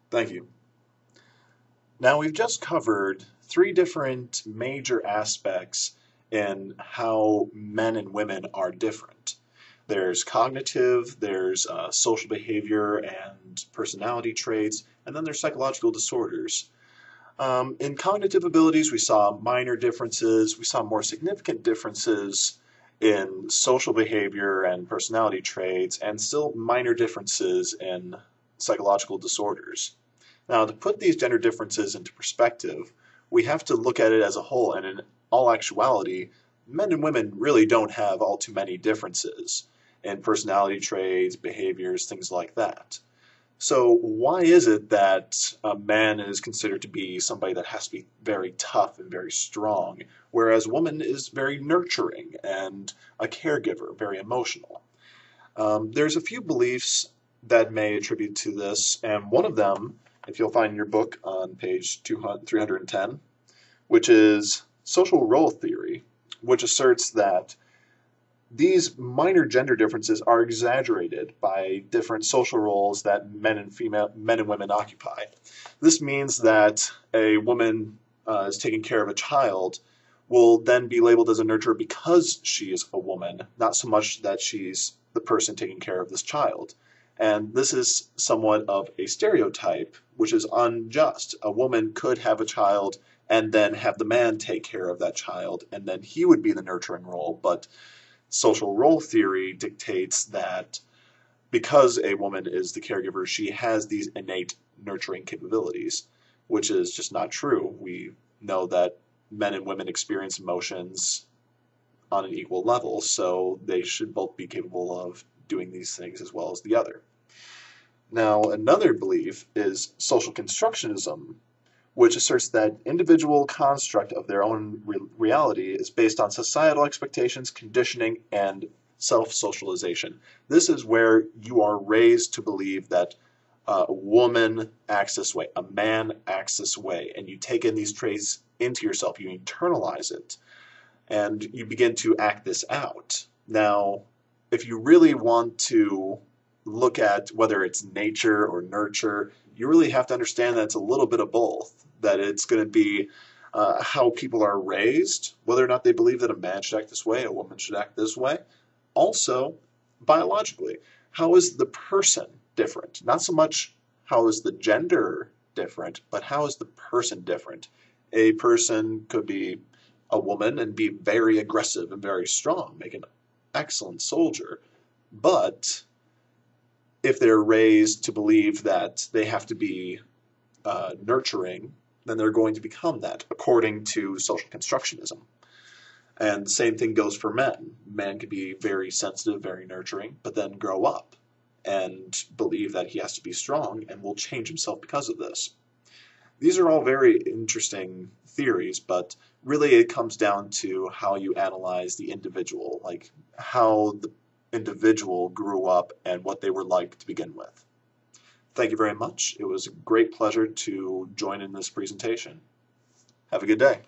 Thank you. Now, we've just covered three different major aspects in how men and women are different. There's cognitive, there's social behavior and personality traits, and then there's psychological disorders. In cognitive abilities, we saw minor differences, we saw more significant differences in social behavior and personality traits, and still minor differences in psychological disorders. Now, to put these gender differences into perspective, we have to look at it as a whole, and in all actuality, men and women really don't have all too many differences in personality traits, behaviors, things like that. So, why is it that a man is considered to be somebody that has to be very tough and very strong, whereas a woman is very nurturing and a caregiver, very emotional? There's a few beliefs that may attribute to this, and one of them, if you'll find in your book on page 310, which is social role theory, which asserts that these minor gender differences are exaggerated by different social roles that men and women occupy. This means that a woman is taking care of a child will then be labeled as a nurturer because she is a woman, not so much that she's the person taking care of this child. And this is somewhat of a stereotype, which is unjust. A woman could have a child and then have the man take care of that child, and then he would be the nurturing role. But social role theory dictates that because a woman is the caregiver, she has these innate nurturing capabilities, which is just not true. We know that men and women experience emotions on an equal level, so they should both be capable of doing these things as well as the other. Now, another belief is social constructionism, which asserts that individual construct of their own reality is based on societal expectations, conditioning, and self-socialization. This is where you are raised to believe that a woman acts this way, a man acts this way, and you take in these traits into yourself, you internalize it, and you begin to act this out. Now, if you really want to look at whether it's nature or nurture, you really have to understand that it's a little bit of both. That it's going to be how people are raised, whether or not they believe that a man should act this way, a woman should act this way. Also, biologically, how is the person different? Not so much how is the gender different, but how is the person different? A person could be a woman and be very aggressive and very strong, make an excellent soldier, but if they're raised to believe that they have to be nurturing, then they're going to become that, according to social constructionism. And the same thing goes for men. Men can be very sensitive, very nurturing, but then grow up and believe that he has to be strong and will change himself because of this. These are all very interesting theories, but really it comes down to how you analyze the individual, like how the individual grew up and what they were like to begin with. Thank you very much. It was a great pleasure to join in this presentation. Have a good day.